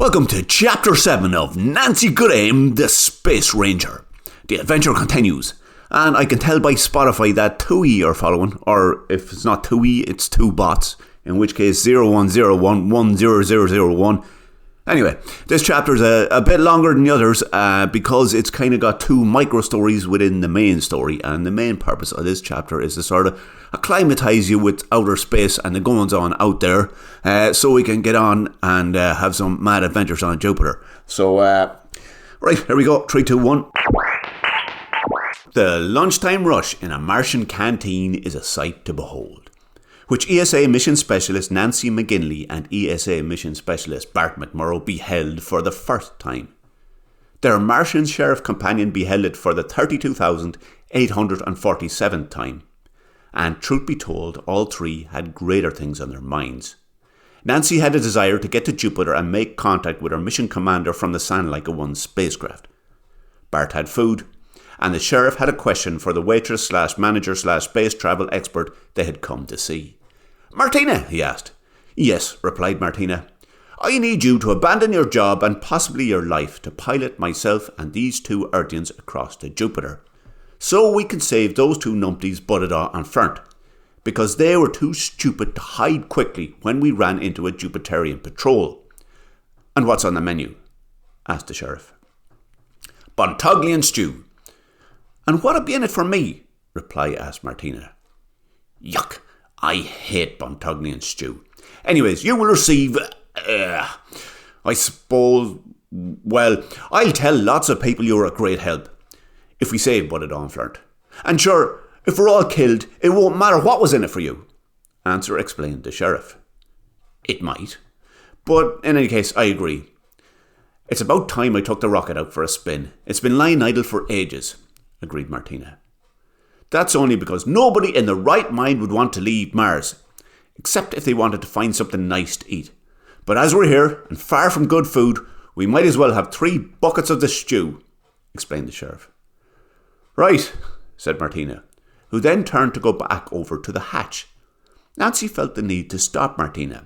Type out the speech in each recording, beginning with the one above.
Welcome to Chapter 7 of Nancy Graham, the Space Ranger. The adventure continues, and I can tell by Spotify that 2E are following, or if it's not 2E, it's 2 bots, in which case 0101100001. Anyway, this chapter is a bit longer than the others because it's kind of got 2 micro stories within the main story, and the main purpose of this chapter is to sort of acclimatise you with outer space and the goings on out there, so we can get on and have some mad adventures on Jupiter. So, right, here we go. 3, 2, 1. The lunchtime rush in a Martian canteen is a sight to behold, which ESA Mission Specialist Nancy McGinley and ESA Mission Specialist Bart McMurrow beheld for the first time. Their Martian Sheriff companion beheld it for the 32,847th time. And truth be told, all 3 had greater things on their minds. Nancy had a desire to get to Jupiter and make contact with her mission commander from the Sandlaika 1 spacecraft. Bart had food, and the Sheriff had a question for the waitress/manager/space travel expert they had come to see. "Martina," he asked. "Yes," replied Martina. "I need you to abandon your job and possibly your life to pilot myself and these 2 Earthians across to Jupiter, so we can save those 2 numpties butted on front, because they were too stupid to hide quickly when we ran into a Jupiterian patrol." "And what's on the menu?" asked the Sheriff. "Bontoglian stew." "And what'll be in it for me?" asked Martina. "Yuck, I hate Bontoglian stew. Anyways, you will receive, I suppose, well, I'll tell lots of people you're a great help, if we save Butted Onflert. And sure, if we're all killed, it won't matter what was in it for you," explained the Sheriff. "It might, but in any case, I agree. It's about time I took the rocket out for a spin. It's been lying idle for ages," agreed Martina. "That's only because nobody in the right mind would want to leave Mars, except if they wanted to find something nice to eat. But as we're here, and far from good food, we might as well have 3 buckets of the stew," explained the Sheriff. "Right," said Martina, who then turned to go back over to the hatch. Nancy felt the need to stop Martina.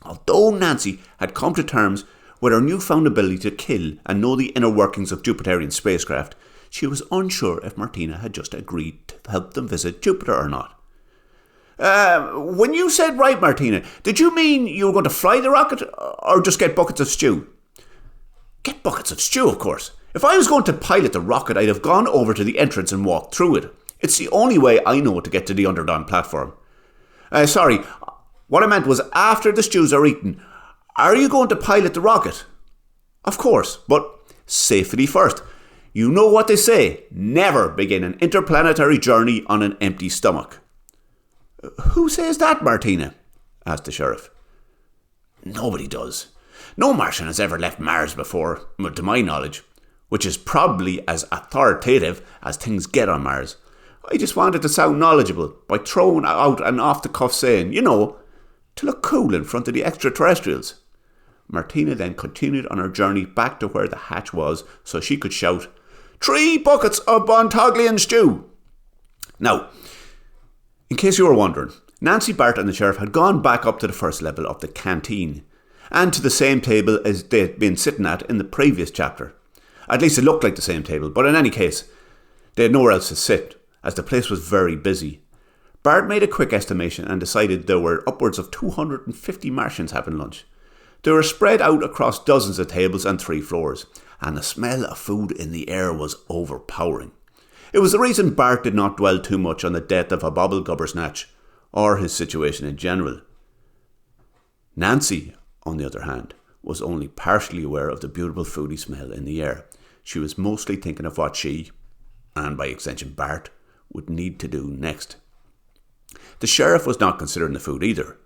Although Nancy had come to terms with her newfound ability to kill and know the inner workings of Jupiterian spacecraft, she was unsure if Martina had just agreed to help them visit Jupiter or not. When you said right, Martina, did you mean you were going to fly the rocket or just get buckets of stew?" "Get buckets of stew, of course. If I was going to pilot the rocket, I'd have gone over to the entrance and walked through it. It's the only way I know to get to the Underdawn platform. Sorry, what I meant was after the stews are eaten, are you going to pilot the rocket?" "Of course, but safety first. You know what they say, never begin an interplanetary journey on an empty stomach." "Who says that, Martina?" asked the Sheriff. "Nobody does. No Martian has ever left Mars before, to my knowledge, which is probably as authoritative as things get on Mars. I just wanted to sound knowledgeable by throwing out an off-the-cuff saying, to look cool in front of the extraterrestrials." Martina then continued on her journey back to where the hatch was so she could shout, "3 buckets of Bontoglian stew." Now, in case you were wondering, Nancy, Bart and the Sheriff had gone back up to the first level of the canteen, and to the same table as they'd been sitting at in the previous chapter. At least it looked like the same table, but in any case, they had nowhere else to sit, as the place was very busy. Bart made a quick estimation and decided there were upwards of 250 Martians having lunch. They were spread out across dozens of tables and 3 floors, and the smell of food in the air was overpowering. It was the reason Bart did not dwell too much on the death of a Bobblegubbersnatch, or his situation in general. Nancy, on the other hand, was only partially aware of the beautiful foodie smell in the air. She was mostly thinking of what she, and by extension Bart, would need to do next. The Sheriff was not considering the food either.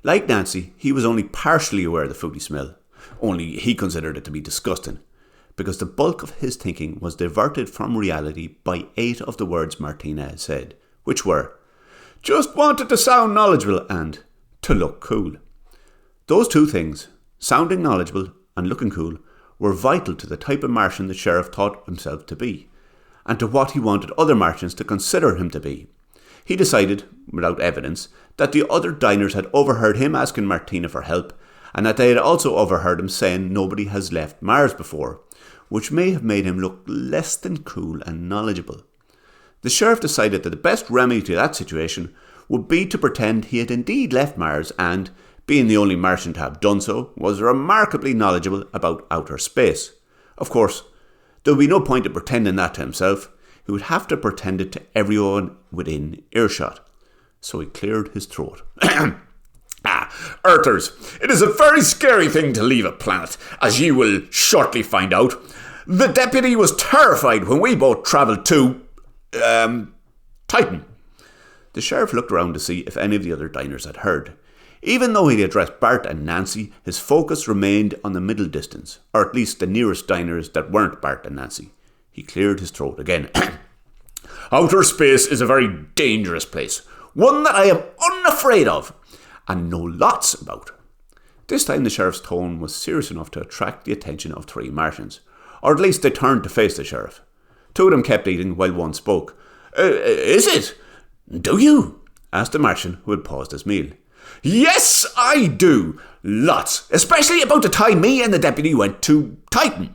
Like Nancy, he was only partially aware of the foodie smell, only he considered it to be disgusting, because the bulk of his thinking was diverted from reality by 8 of the words Martina had said, which were, "just wanted to sound knowledgeable" and "to look cool." Those 2 things, sounding knowledgeable and looking cool, were vital to the type of Martian the Sheriff thought himself to be, and to what he wanted other Martians to consider him to be. He decided, without evidence, that the other diners had overheard him asking Martina for help and that they had also overheard him saying nobody has left Mars before, which may have made him look less than cool and knowledgeable. The sheriff decided that the best remedy to that situation would be to pretend he had indeed left Mars and, being the only Martian to have done so, was remarkably knowledgeable about outer space. Of course, there would be no point in pretending that to himself. He would have to pretend it to everyone within earshot. So he cleared his throat. Earthers, it is a very scary thing to leave a planet, as you will shortly find out. The deputy was terrified when we both travelled to, Titan. The sheriff looked around to see if any of the other diners had heard. Even though he addressed Bart and Nancy, his focus remained on the middle distance, or at least the nearest diners that weren't Bart and Nancy. He cleared his throat again. Outer space is a very dangerous place, one that I am unafraid of, and know lots about. This time the sheriff's tone was serious enough to attract the attention of three Martians, or at least they turned to face the sheriff. Two of them kept eating while one spoke. Is it? Do you? Asked the Martian who had paused his meal. Yes, I do. Lots. Especially about the time me and the deputy went to Titan,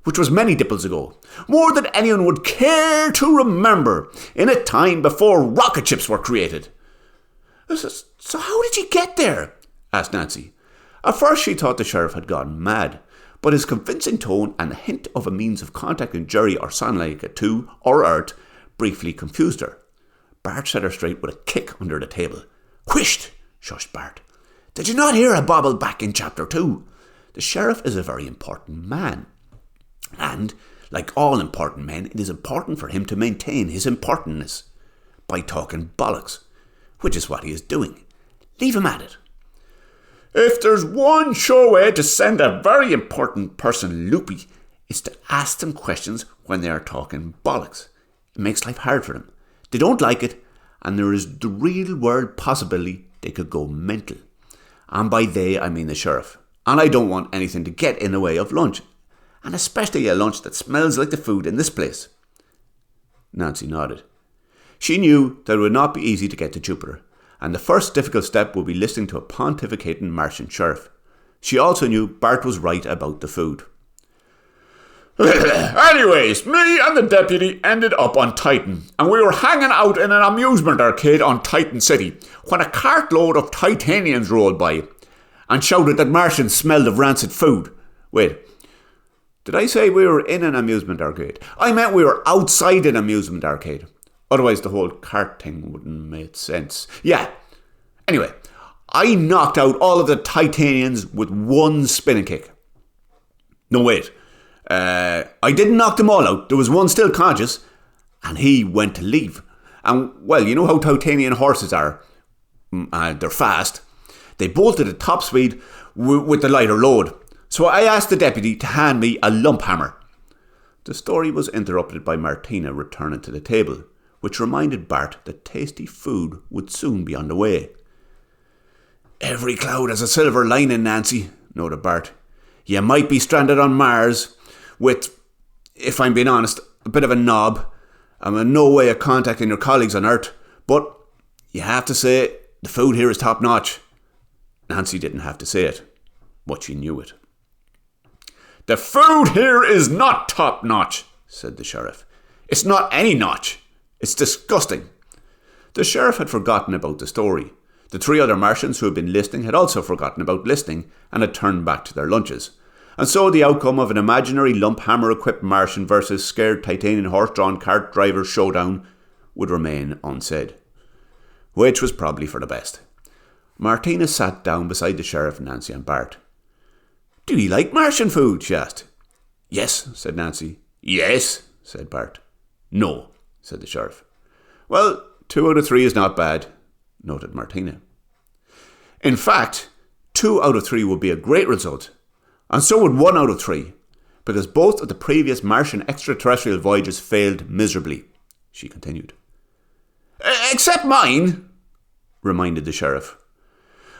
which was many dipples ago. More than anyone would care to remember, in a time before rocket ships were created. So how did you get there? Asked Nancy. At first she thought the sheriff had gone mad, but his convincing tone and a hint of a means of contacting Jerry or Sanlaika 2 or Earth briefly confused her. Bart set her straight with a kick under the table. Whisht! Shushed Bart. Did you not hear a bobble back in chapter 2? The sheriff is a very important man. And, like all important men, it is important for him to maintain his importantness by talking bollocks, which is what he is doing. Leave him at it. If there's one sure way to send a very important person loopy, it's to ask them questions when they are talking bollocks. It makes life hard for them. They don't like it, and there is the real world possibility they could go mental. And by they, I mean the sheriff. And I don't want anything to get in the way of lunch, and especially a lunch that smells like the food in this place. Nancy nodded. She knew that it would not be easy to get to Jupiter, and the first difficult step would be listening to a pontificating Martian sheriff. She also knew Bart was right about the food. Anyways, me and the deputy ended up on Titan, and we were hanging out in an amusement arcade on Titan City when a cartload of Titanians rolled by and shouted that Martians smelled of rancid food. Wait, did I say we were in an amusement arcade? I meant we were outside an amusement arcade. Otherwise the whole cart thing wouldn't make sense. Yeah. Anyway, I knocked out all of the Titanians with one spinning kick. No, wait. I didn't knock them all out. There was one still conscious, and he went to leave. And, well, you know how Titanian horses are. They're fast. They bolted at top speed with the lighter load. So I asked the deputy to hand me a lump hammer. The story was interrupted by Martina returning to the table, which reminded Bart that tasty food would soon be on the way. Every cloud has a silver lining, Nancy, noted Bart. You might be stranded on Mars with, if I'm being honest, a bit of a knob. I'm in no way of contacting your colleagues on Earth, but you have to say the food here is top notch. Nancy didn't have to say it, but she knew it. The food here is not top notch, said the sheriff. It's not any notch. It's disgusting. The sheriff had forgotten about the story. The three other Martians who had been listening had also forgotten about listening and had turned back to their lunches. And so the outcome of an imaginary lump hammer-equipped Martian versus scared Titanian horse-drawn cart driver showdown would remain unsaid. Which was probably for the best. Martina sat down beside the sheriff, Nancy and Bart. Do you like Martian food? She asked. Yes, said Nancy. Yes, said Bart. No, said the sheriff. Well, 2 out of 3 is not bad, noted Martina. In fact, 2 out of 3 would be a great result, and so would 1 out of 3, because both of the previous Martian extraterrestrial voyages failed miserably, she continued. Except mine, reminded the sheriff.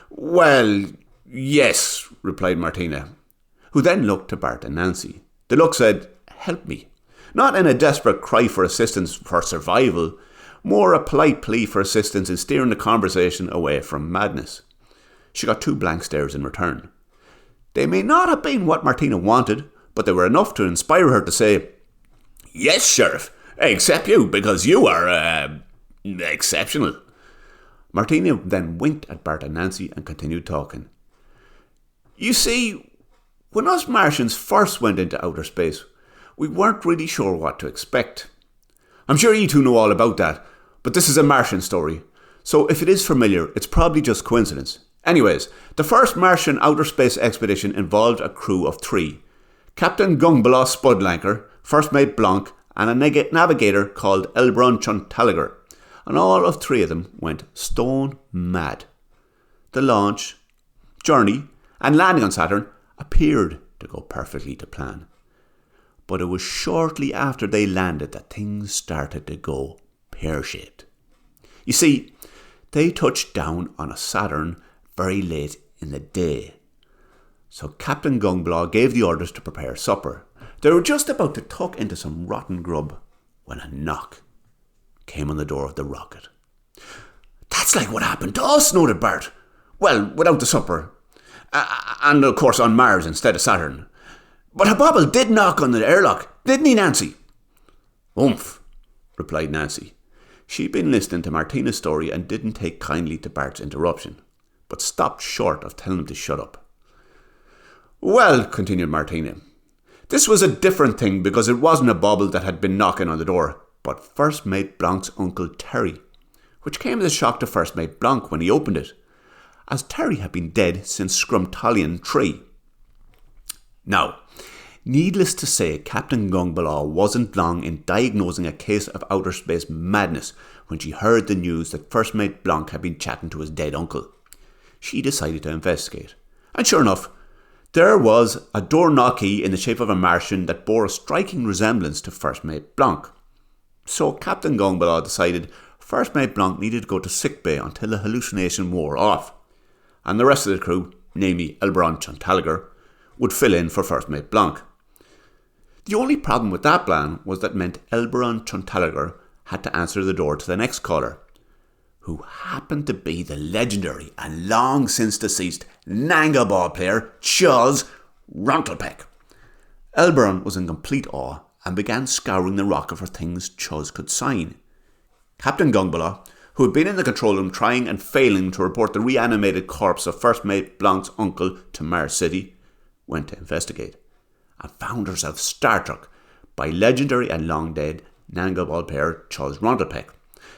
Well, yes, replied Martina, who then looked to Bart and Nancy. The look said, help me. Not in a desperate cry for assistance for survival, more a polite plea for assistance in steering the conversation away from madness. She got 2 blank stares in return. They may not have been what Martina wanted, but they were enough to inspire her to say, "Yes, Sheriff, except you, because you are, exceptional." Martina then winked at Bart and Nancy and continued talking. "You see, when us Martians first went into outer space, we weren't really sure what to expect. I'm sure you two know all about that, but this is a Martian story, so if it is familiar, it's probably just coincidence. Anyways, the first Martian outer space expedition involved a crew of 3. Captain Gungbalaw Spudlanker, First Mate Blanc, and a navigator called Elbron Chuntaliger, and all of 3 of them went stone mad. The launch, journey, and landing on Saturn appeared to go perfectly to plan. But it was shortly after they landed that things started to go pear-shaped. You see, they touched down on a Saturn very late in the day. So Captain Gungbalaw gave the orders to prepare supper. They were just about to tuck into some rotten grub when a knock came on the door of the rocket. "That's like what happened to us," noted Bart. "Well, without the supper. And of course on Mars instead of Saturn. But Habobble did knock on the airlock, didn't he, Nancy?" "Oomph," replied Nancy. She'd been listening to Martina's story and didn't take kindly to Bart's interruption, but stopped short of telling him to shut up. "Well," continued Martina, "this was a different thing because it wasn't a bobble that had been knocking on the door, but First Mate Blanc's uncle Terry, which came as a shock to First Mate Blanc when he opened it, as Terry had been dead since Scrumtalion 3. Now, needless to say, Captain Gungbalaw wasn't long in diagnosing a case of outer space madness when she heard the news that First Mate Blanc had been chatting to his dead uncle. She decided to investigate, and sure enough, there was a door knockey in the shape of a Martian that bore a striking resemblance to First Mate Blanc. So Captain Gungbalaw decided First Mate Blanc needed to go to sickbay until the hallucination wore off, and the rest of the crew, namely Elbron Chuntaliger, would fill in for First Mate Blanc. The only problem with that plan was that meant Elbron Chuntaliger had to answer the door to the next caller, who happened to be the legendary and long since deceased Nanga ball player Chuz Rontelpeck. Elbron was in complete awe and began scouring the rocket for things Chuz could sign. Captain Gungbalaw, who had been in the control room trying and failing to report the reanimated corpse of First Mate Blanc's uncle to Mars City, went to investigate, and found herself starstruck by legendary and long dead Nanga ball player Chuz Rontelpeck.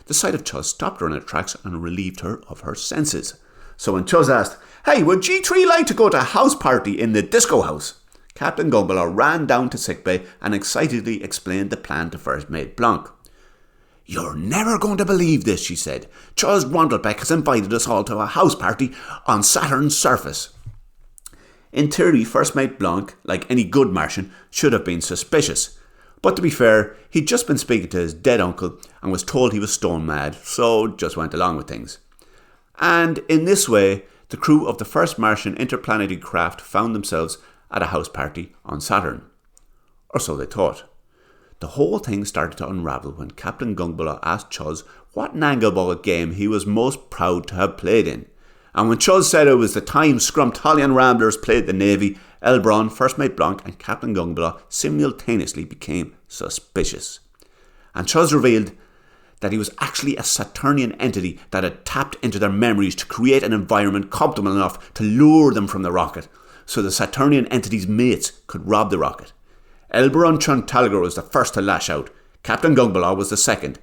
The sight of Chuz stopped her in her tracks and relieved her of her senses. So when Chuz asked, "Hey, would G3 like to go to a house party in the disco house?" Captain Gungbalaw ran down to sickbay and excitedly explained the plan to First Mate Blanc. "You're never going to believe this," she said. "Chuz Rontelpeck has invited us all to a house party on Saturn's surface." In theory, First Mate Blanc, like any good Martian, should have been suspicious. But to be fair, he'd just been speaking to his dead uncle and was told he was stone mad, so just went along with things. And in this way, the crew of the first Martian interplanetary craft found themselves at a house party on Saturn. Or so they thought. The whole thing started to unravel when Captain Gungbalaw asked Chuz what Nangaball game he was most proud to have played in. And when Chuz said it was the time Scrumtalion Ramblers played the Navy, Elbron, First Mate Blanc and Captain Gungbalaw simultaneously became suspicious. And Chuz revealed that he was actually a Saturnian entity that had tapped into their memories to create an environment comfortable enough to lure them from the rocket, so the Saturnian entity's mates could rob the rocket. Elbron Chuntaliger was the first to lash out. Captain Gungbalaw was the second.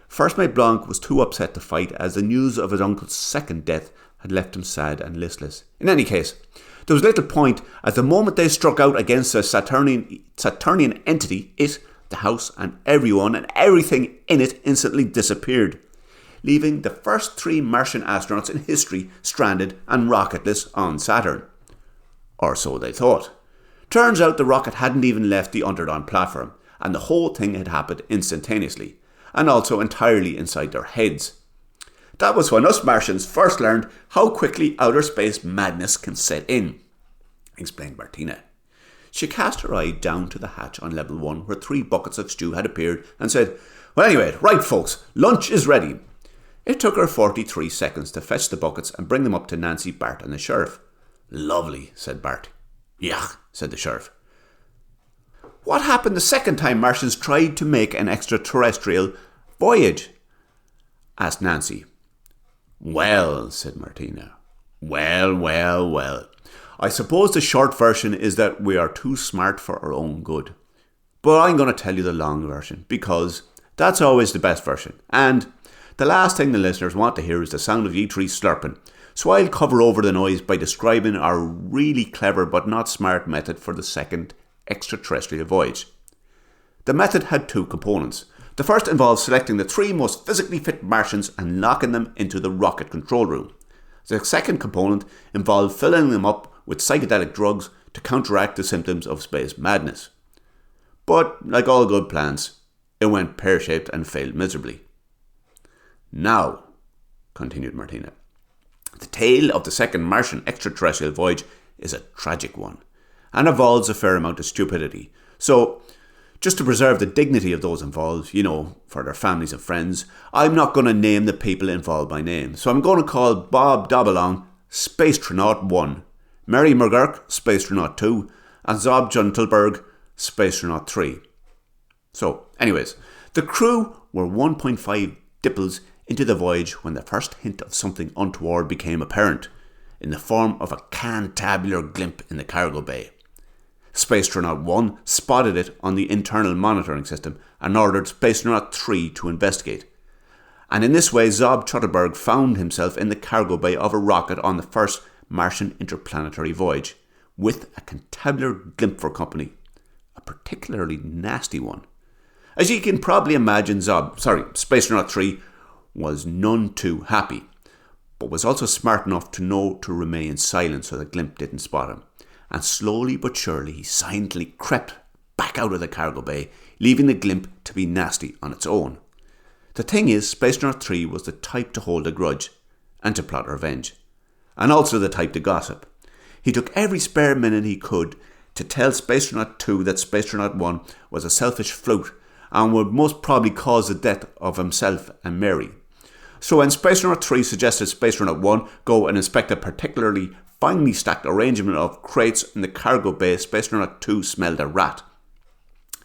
First Mate Blanc was too upset to fight, as the news of his uncle's second death had left him sad and listless. In any case, there was little point, as the moment they struck out against a Saturnian entity, it, the house, and everyone and everything in it instantly disappeared, leaving the first 3 Martian astronauts in history stranded and rocketless on Saturn. Or so they thought. Turns out the rocket hadn't even left the Underdawn platform, and the whole thing had happened instantaneously, and also entirely inside their heads. That was when us Martians first learned how quickly outer space madness can set in, explained Martina. She cast her eye down to the hatch on level 1 where 3 buckets of stew had appeared and said, "Well anyway, right folks, lunch is ready." It took her 43 seconds to fetch the buckets and bring them up to Nancy, Bart and the sheriff. "Lovely," said Bart. Yuck, said the sheriff. What happened the second time Martians tried to make an extraterrestrial voyage? Asked Nancy. Well, said Martina. Well. I suppose the short version is that we are too smart for our own good. But I'm going to tell you the long version, because that's always the best version. And the last thing the listeners want to hear is the sound of ye three slurping. So I'll cover over the noise by describing our really clever but not smart method for the second extraterrestrial voyage. The method had two components. The first involved selecting the three most physically fit Martians and locking them into the rocket control room. The second component involved filling them up with psychedelic drugs to counteract the symptoms of space madness. But, like all good plans, it went pear-shaped and failed miserably. Now, continued Martina, the tale of the second Martian extraterrestrial voyage is a tragic one, and involves a fair amount of stupidity. So, just to preserve the dignity of those involved, for their families and friends, I'm not going to name the people involved by name. So I'm going to call Bob Dobalong Spacetronaut 1, Mary McGurk Spacetronaut 2, and Zob Juntelberg Spacetronaut 3. So, anyways, the crew were 1.5 dipples into the voyage when the first hint of something untoward became apparent, in the form of a cantabular glimp in the cargo bay. Spacetronaut 1 spotted it on the internal monitoring system and ordered Spacetronaut 3 to investigate. And in this way, Zob Trutterberg found himself in the cargo bay of a rocket on the first Martian interplanetary voyage, with a cantabular glimp for company. A particularly nasty one. As you can probably imagine, Spacetronaut 3 was none too happy, but was also smart enough to know to remain silent so the glimp didn't spot him. And slowly but surely he silently crept back out of the cargo bay, leaving the glimp to be nasty on its own. The thing is, Spacetronaut 3 was the type to hold a grudge and to plot revenge, and also the type to gossip. He took every spare minute he could to tell Spacetronaut 2 that Spacetronaut 1 was a selfish float and would most probably cause the death of himself and Mary. So when Spacetronaut 3 suggested Spacetronaut 1 go and inspect a particularly finely stacked arrangement of crates in the cargo bay, Spacetronaut 2 smelled a rat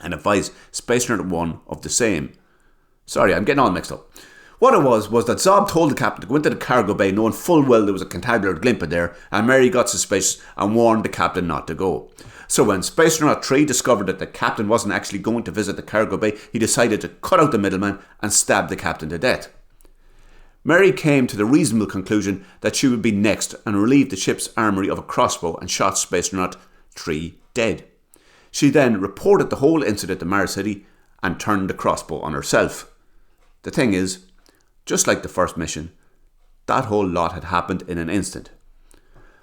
and advised Spacetronaut 1 of the same. Sorry, I'm getting all mixed up. What it was that Zob told the captain to go into the cargo bay knowing full well there was a cantabular glimp in there, and Mary got suspicious and warned the captain not to go. So when Spacetronaut 3 discovered that the captain wasn't actually going to visit the cargo bay, he decided to cut out the middleman and stab the captain to death. Mary came to the reasonable conclusion that she would be next and relieve the ship's armoury of a crossbow and shot Spacetronaut 3 dead. She then reported the whole incident to Mars City and turned the crossbow on herself. The thing is, just like the first mission, that whole lot had happened in an instant.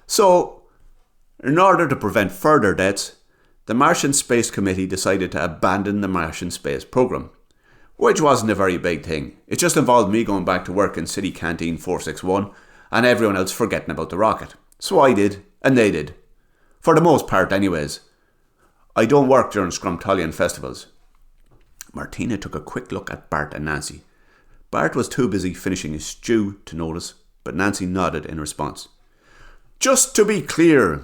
So, in order to prevent further deaths, the Martian Space Committee decided to abandon the Martian space program. Which wasn't a very big thing. It just involved me going back to work in City Canteen 461 and everyone else forgetting about the rocket. So I did, and they did. For the most part anyways. I don't work during Scrumtollian festivals. Martina took a quick look at Bart and Nancy. Bart was too busy finishing his stew to notice, but Nancy nodded in response. Just to be clear,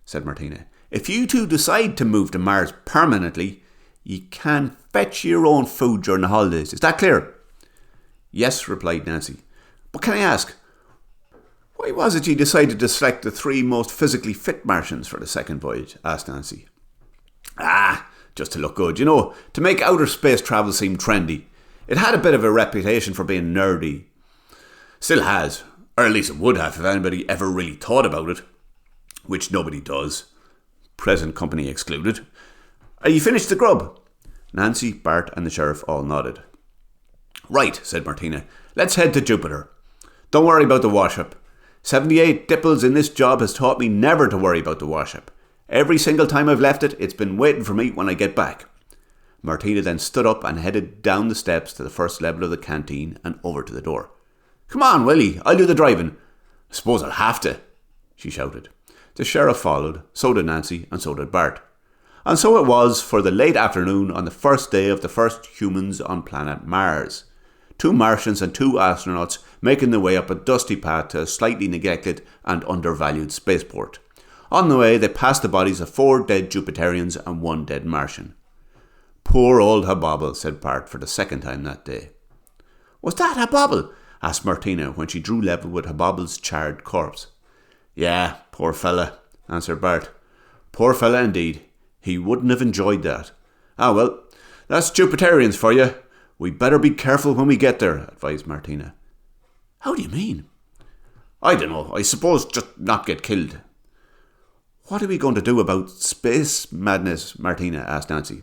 said Martina, if you two decide to move to Mars permanently, you can fetch your own food during the holidays. Is that clear? Yes, replied Nancy. But can I ask, why was it you decided to select the three most physically fit Martians for the second voyage? Asked Nancy. Just to look good, to make outer space travel seem trendy. It had a bit of a reputation for being nerdy. Still has, or at least it would have if anybody ever really thought about it. Which nobody does. Present company excluded. Are you finished the grub? Nancy, Bart and the sheriff all nodded. Right, said Martina. Let's head to Jupiter. Don't worry about the wash-up. 78 dipples in this job has taught me never to worry about the wash-up. Every single time I've left it, it's been waiting for me when I get back. Martina then stood up and headed down the steps to the first level of the canteen and over to the door. Come on, Willie, I'll do the driving. I suppose I'll have to, she shouted. The sheriff followed, so did Nancy, and so did Bart. And so it was for the late afternoon on the first day of the first humans on planet Mars. 2 Martians and 2 astronauts making their way up a dusty path to a slightly neglected and undervalued spaceport. On the way, they passed the bodies of 4 dead Jupiterians and 1 dead Martian. "Poor old Habobble," said Bart for the second time that day. "Was that Habobble?" asked Martina when she drew level with Habobble's charred corpse. "Yeah, poor fella," answered Bart. "Poor fella indeed. He wouldn't have enjoyed that. Ah well, that's Jupiterians for you. We'd better be careful when we get there," advised Martina. "How do you mean?" "I don't know. I suppose just not get killed." "What are we going to do about space madness?" Martina asked Nancy.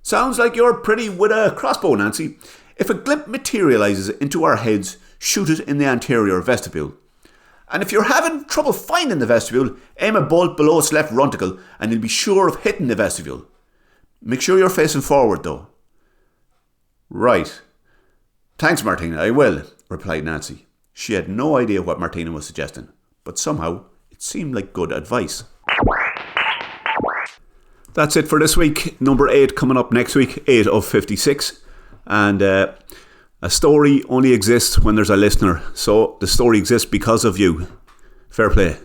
"Sounds like you're pretty with a crossbow, Nancy. If a glimp materialises into our heads, shoot it in the anterior vestibule. And if you're having trouble finding the vestibule, aim a bolt below its left runticle and you'll be sure of hitting the vestibule. Make sure you're facing forward, though." "Right. Thanks, Martina, I will," replied Nancy. She had no idea what Martina was suggesting, but somehow it seemed like good advice. That's it for this week. Number 8 coming up next week, 8 of 56. And a story only exists when there's a listener. So the story exists because of you. Fair play.